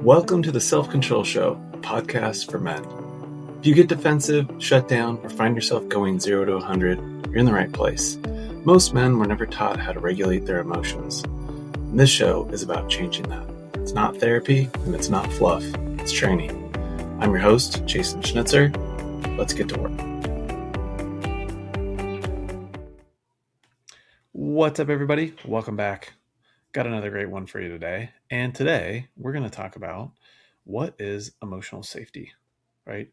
Welcome to the Self-Control Show, a podcast for men. If you get defensive, shut down, or find yourself going 0 to 100, you're in the right place. Most men were never taught how to regulate their emotions. And this show is about changing that. It's not therapy, and it's not fluff. It's training. I'm your host, Jason Schnitzer. Let's get to work. What's up, everybody? Welcome back. Got another great one for you today. And today, we're going to talk about what is emotional safety, right?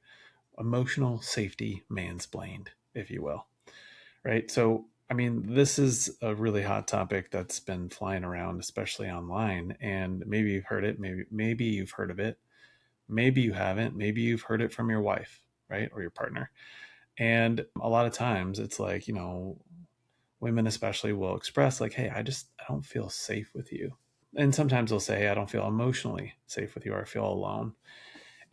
Emotional safety mansplained, if you will, right? So, this is a really hot topic that's been flying around, especially online. And maybe you've heard it. Maybe you've heard of it. Maybe you haven't. Maybe you've heard it from your wife, right? Or your partner. And a lot of times it's like, women especially will express like, hey, I don't feel safe with you. And sometimes they'll say, I don't feel emotionally safe with you, or I feel alone.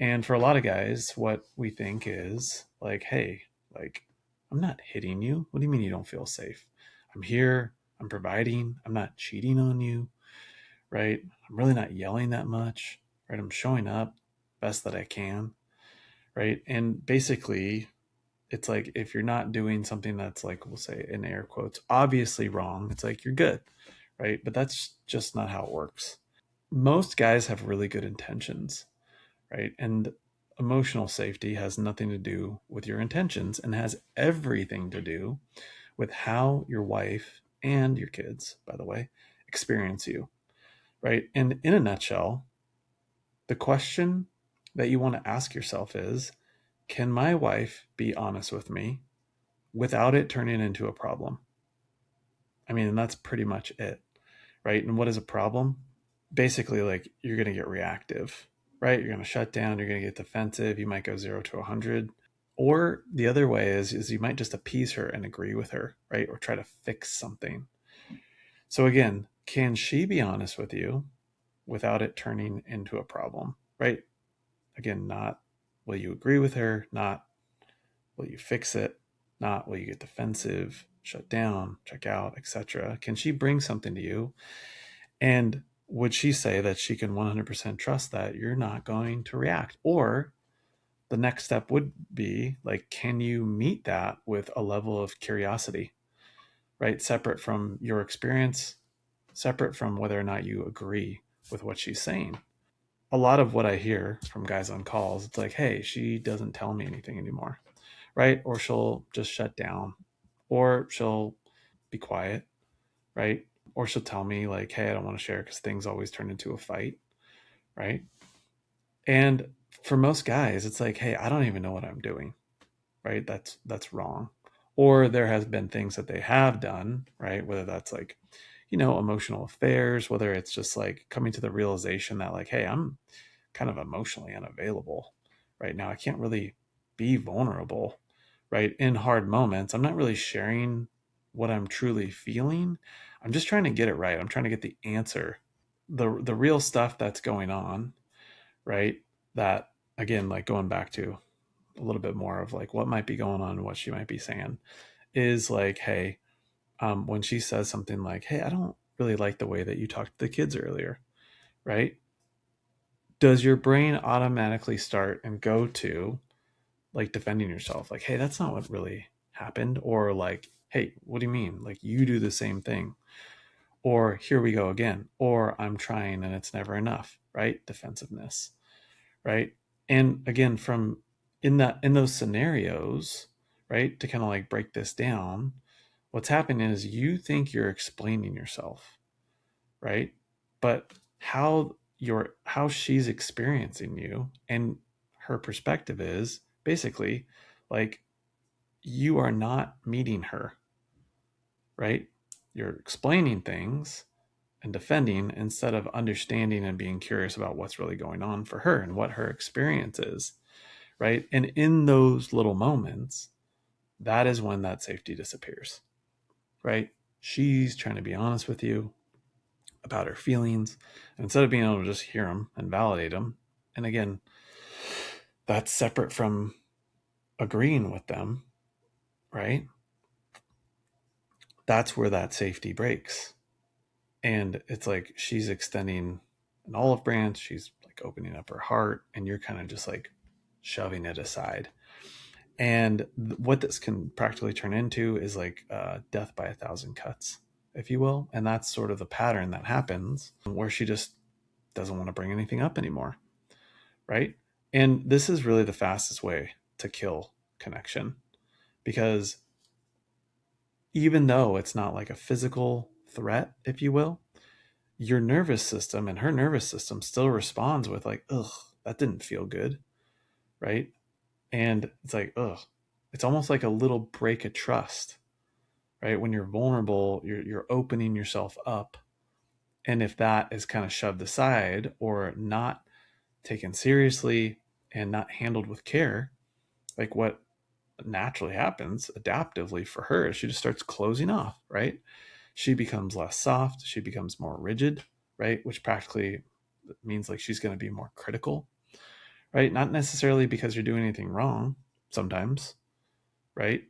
And for a lot of guys, what we think is like, hey, like, I'm not hitting you. What do you mean you don't feel safe? I'm here. I'm providing. I'm not cheating on you, right? I'm really not yelling that much, right? I'm showing up best that I can, right? And basically, it's like if you're not doing something that's like, we'll say in air quotes, obviously wrong, it's like you're good, right? But that's just not how it works. Most guys have really good intentions, right? And emotional safety has nothing to do with your intentions and has everything to do with how your wife and your kids, by the way, experience you, right? And in a nutshell, the question that you want to ask yourself is, can my wife be honest with me without it turning into a problem? And that's pretty much it, right? And what is a problem? Basically, like, you're going to get reactive, right? You're going to shut down, you're going to get defensive, you might go 0 to 100. Or the other way is you might just appease her and agree with her, right? Or try to fix something. So again, can she be honest with you without it turning into a problem, right? Again, not will you agree with her, not will you fix it, not will you get defensive, shut down, check out, etc. Can she bring something to you? And would she say that she can 100% trust that you're not going to react? Or the next step would be like, can you meet that with a level of curiosity, right? Separate from your experience, separate from whether or not you agree with what she's saying. A lot of what I hear from guys on calls, it's like, hey, she doesn't tell me anything anymore, right? Or she'll just shut down, or she'll be quiet, right? Or she'll tell me like, hey, I don't want to share because things always turn into a fight, right? And for most guys, it's like, hey, I don't even know what I'm doing, right? That's wrong. Or there has been things that they have done, right? Whether that's like, emotional affairs, whether it's just like coming to the realization that like, hey, I'm kind of emotionally unavailable right now. I can't really be vulnerable, right? In hard moments, I'm not really sharing what I'm truly feeling. I'm just trying to get it right. I'm trying to get the answer, the real stuff that's going on, right? That, again, like going back to a little bit more of like what might be going on, what she might be saying is like, hey, when she says something like, hey, I don't really like the way that you talked to the kids earlier, right? Does your brain automatically start and go to like defending yourself? Like, hey, that's not what really happened. Or like, hey, what do you mean? Like, you do the same thing. Or here we go again. Or I'm trying and it's never enough, right? Defensiveness, right? And again, from in those scenarios, right, to kind of like break this down, what's happening is you think you're explaining yourself, right? But how she's experiencing you and her perspective is basically like you are not meeting her, right? You're explaining things and defending instead of understanding and being curious about what's really going on for her and what her experience is, right? And in those little moments, that is when that safety disappears, right? She's trying to be honest with you about her feelings, and instead of being able to just hear them and validate them. And again, that's separate from agreeing with them, right? That's where that safety breaks. And it's like she's extending an olive branch. She's like like opening up her heart, and you're kind of just like shoving it aside. And what this can practically turn into is like death by a thousand cuts, if you will. And that's sort of the pattern that happens where she just doesn't want to bring anything up anymore. Right. And this is really the fastest way to kill connection, because even though it's not like a physical threat, if you will, your nervous system and her nervous system still responds with like, ugh, that didn't feel good. Right. And it's like, ugh, it's almost like a little break of trust, right? When you're vulnerable, you're opening yourself up. And if that is kind of shoved aside or not taken seriously and not handled with care, like what naturally happens adaptively for her, she just starts closing off, right? She becomes less soft, she becomes more rigid, right? Which practically means like she's going to be more critical, right? Not necessarily because you're doing anything wrong sometimes, right?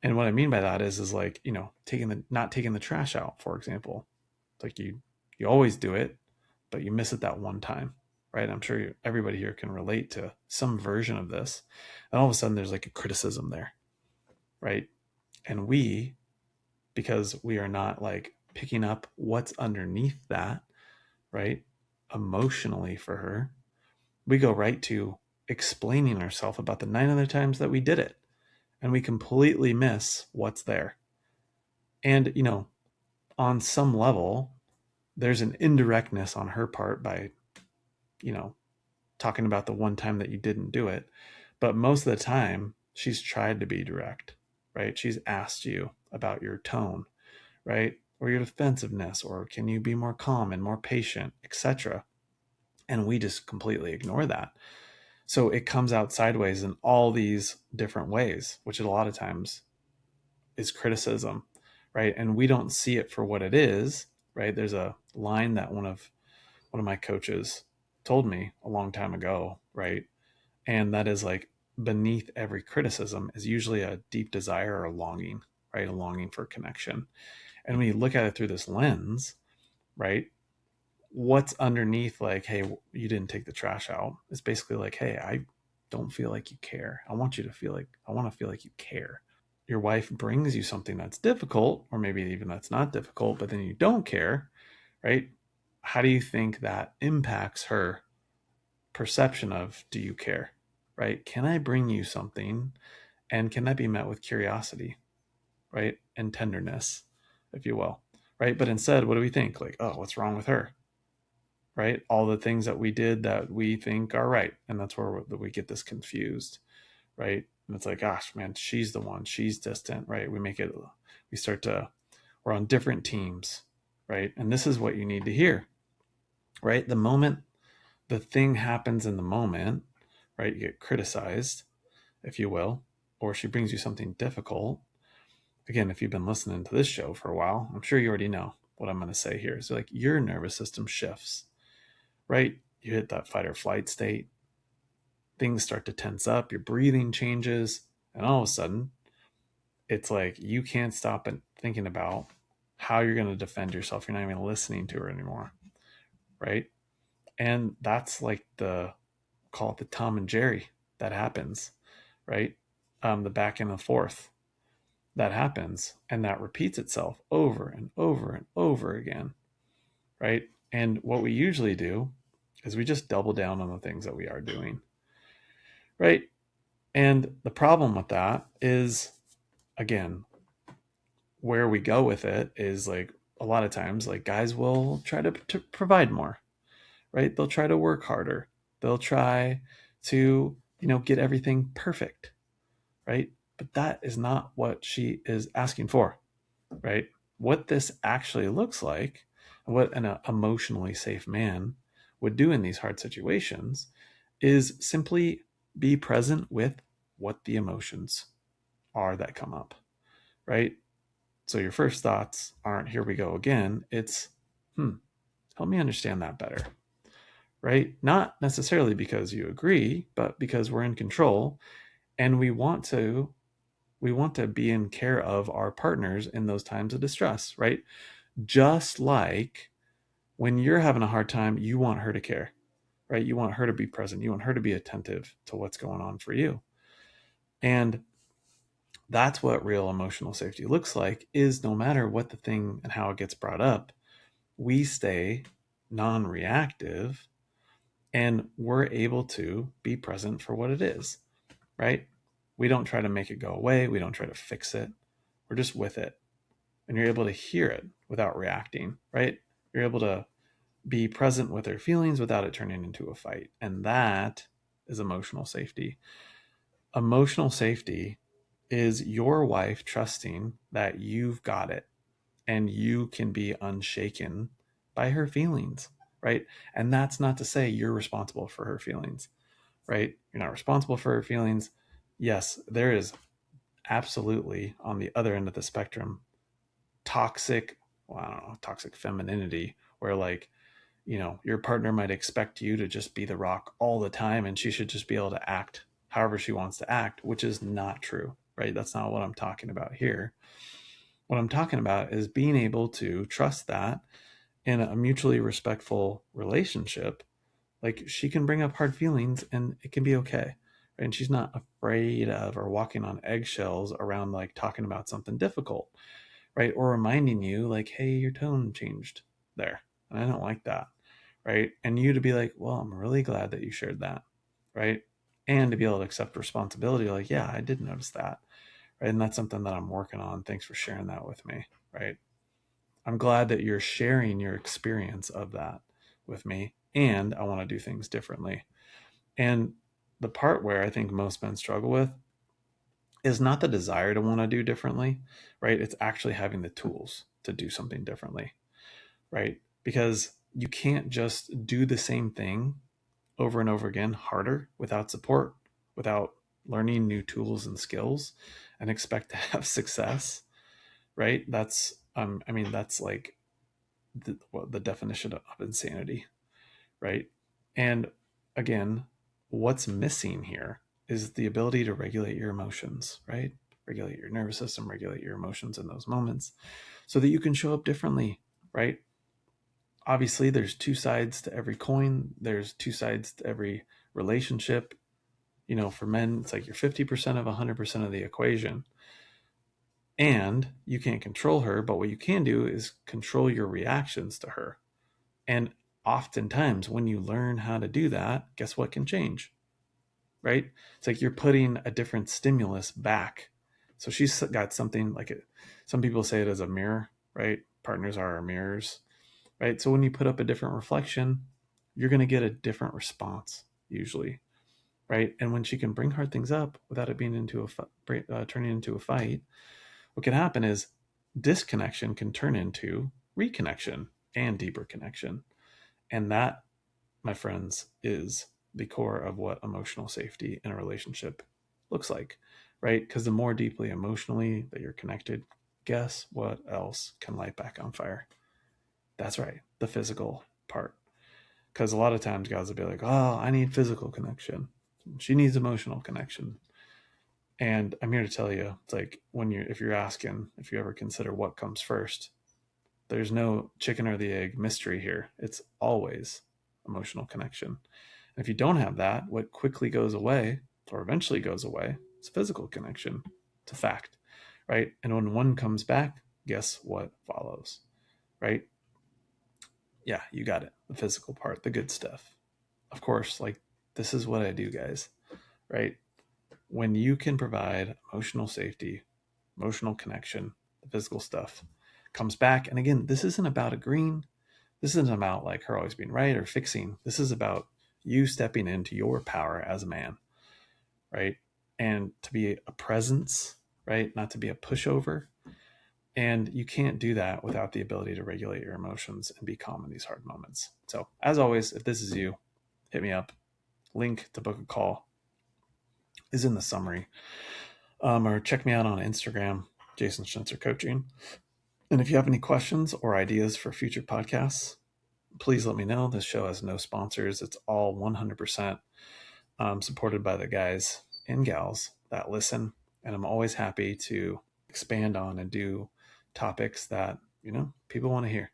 And what I mean by that is like, not taking the trash out, for example. It's like you always do it, but you miss it that one time, right? I'm sure everybody here can relate to some version of this. And all of a sudden there's like a criticism there, right? And because we are not like picking up what's underneath that, right? Emotionally for her, we go right to explaining ourselves about the 9 other times that we did it. And we completely miss what's there. And, on some level, there's an indirectness on her part by, you know, talking about the one time that you didn't do it. But most of the time, she's tried to be direct, right? She's asked you about your tone, right? Or your defensiveness, or can you be more calm and more patient, etc. And we just completely ignore that. So it comes out sideways in all these different ways, which a lot of times is criticism, right? And we don't see it for what it is, right? There's a line that one of my coaches told me a long time ago, right? And that is like, beneath every criticism is usually a deep desire or a longing, right? A longing for connection. And when you look at it through this lens, right? What's underneath, like, hey, you didn't take the trash out, it's basically like, hey, I don't feel like you care. I want to feel like you care. Your wife brings you something that's difficult, or maybe even that's not difficult, but then you don't care, right? How do you think that impacts her perception of, do you care, right? Can I bring you something, and can that be met with curiosity, right? And tenderness, if you will, right? But instead, what do we think? Like, oh, what's wrong with her, right? All the things that we did that we think are right. And that's where we get this confused, right? And it's like, gosh, man, she's the one, she's distant, right? We start to, we're on different teams, right? And this is what you need to hear, right? The moment the thing happens in the moment, right? You get criticized, if you will, or she brings you something difficult. Again, if you've been listening to this show for a while, I'm sure you already know what I'm going to say here. So, like, your nervous system shifts, right? You hit that fight or flight state, things start to tense up, your breathing changes, and all of a sudden, it's like you can't stop thinking about how you're going to defend yourself. You're not even listening to her anymore, right? And that's like call it the Tom and Jerry that happens, right? The back and the forth that happens, and that repeats itself over and over and over again, right? And what we usually do is we just double down on the things that we are doing, right? And the problem with that is, again, where we go with it is like, a lot of times, like, guys will try to provide more, right? They'll try to work harder. They'll try to, get everything perfect, right? But that is not what she is asking for, right? What this actually looks like, what an emotionally safe man would do in these hard situations, is simply be present with what the emotions are that come up, right? So your first thoughts aren't, here we go again. It's, help me understand that better, right? Not necessarily because you agree, but because we're in control, and we want to be in care of our partners in those times of distress, right? Just like when you're having a hard time, you want her to care. right? You want her to be present. You want her to be attentive to what's going on for you. And that's what real emotional safety looks like, is no matter what the thing and how it gets brought up, we stay non-reactive and we're able to be present for what it is, right? We don't try to make it go away. We don't try to fix it. We're just with it. And you're able to hear it without reacting, right? You're able to be present with her feelings without it turning into a fight. And that is emotional safety. Emotional safety is your wife trusting that you've got it and you can be unshaken by her feelings, right? And that's not to say you're responsible for her feelings, right? You're not responsible for her feelings. Yes, there is absolutely on the other end of the spectrum toxic, well, I don't know, toxic femininity, where like, your partner might expect you to just be the rock all the time and she should just be able to act however she wants to act, which is not true, right? That's not what I'm talking about here. What I'm talking about is being able to trust that in a mutually respectful relationship, like she can bring up hard feelings and it can be okay. Right? And she's not afraid of or walking on eggshells around like talking about something difficult, right? Or reminding you, like, hey, your tone changed there. And I don't like that. Right. And you to be like, well, I'm really glad that you shared that. Right. And to be able to accept responsibility, like, yeah, I did notice that. Right. And that's something that I'm working on. Thanks for sharing that with me. Right. I'm glad that you're sharing your experience of that with me. And I want to do things differently. And the part where I think most men struggle with is not the desire to want to do differently, right? It's actually having the tools to do something differently, right? Because you can't just do the same thing over and over again harder without support, without learning new tools and skills and expect to have success, right? That's like the definition of insanity, right? And again, what's missing here is the ability to regulate your emotions, right? Regulate your nervous system, regulate your emotions in those moments so that you can show up differently, right? Obviously, there's two sides to every coin, there's two sides to every relationship. For men, it's like you're 50% of 100% of the equation. And you can't control her, but what you can do is control your reactions to her. And oftentimes, when you learn how to do that, guess what can change, right? It's like you're putting a different stimulus back. So she's got something like it. Some people say it as a mirror, right? Partners are our mirrors, right? So when you put up a different reflection, you're going to get a different response usually, right? And when she can bring hard things up without it being turning into a fight, what can happen is disconnection can turn into reconnection and deeper connection. And that, my friends, is the core of what emotional safety in a relationship looks like, right? Because the more deeply emotionally that you're connected, guess what else can light back on fire? That's right, the physical part. Because a lot of times guys will be like, oh, I need physical connection. She needs emotional connection. And I'm here to tell you, it's like if you're asking, if you ever consider what comes first, there's no chicken or the egg mystery here. It's always emotional connection. And if you don't have that, what quickly goes away or eventually goes away is physical connection. It's a fact, right? And when one comes back, guess what follows, right? Yeah, you got it. The physical part, the good stuff. Of course, like this is what I do, guys, right? When you can provide emotional safety, emotional connection, the physical stuff comes back. And again, this isn't about agreeing. This isn't about like her always being right or fixing. This is about you stepping into your power as a man, right? And to be a presence, right? Not to be a pushover. And you can't do that without the ability to regulate your emotions and be calm in these hard moments. So, as always, if this is you, hit me up. Link to book a call is in the summary. Or check me out on Instagram, Jason Schnitzer Coaching. And if you have any questions or ideas for future podcasts, please let me know. This show has no sponsors. It's all 100% supported by the guys and gals that listen. And I'm always happy to expand on and do topics that, people want to hear.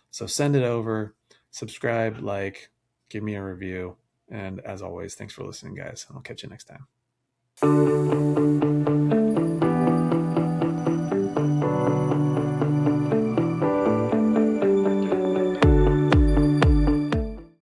So send it over, subscribe, like, give me a review. And as always, thanks for listening, guys. I'll catch you next time.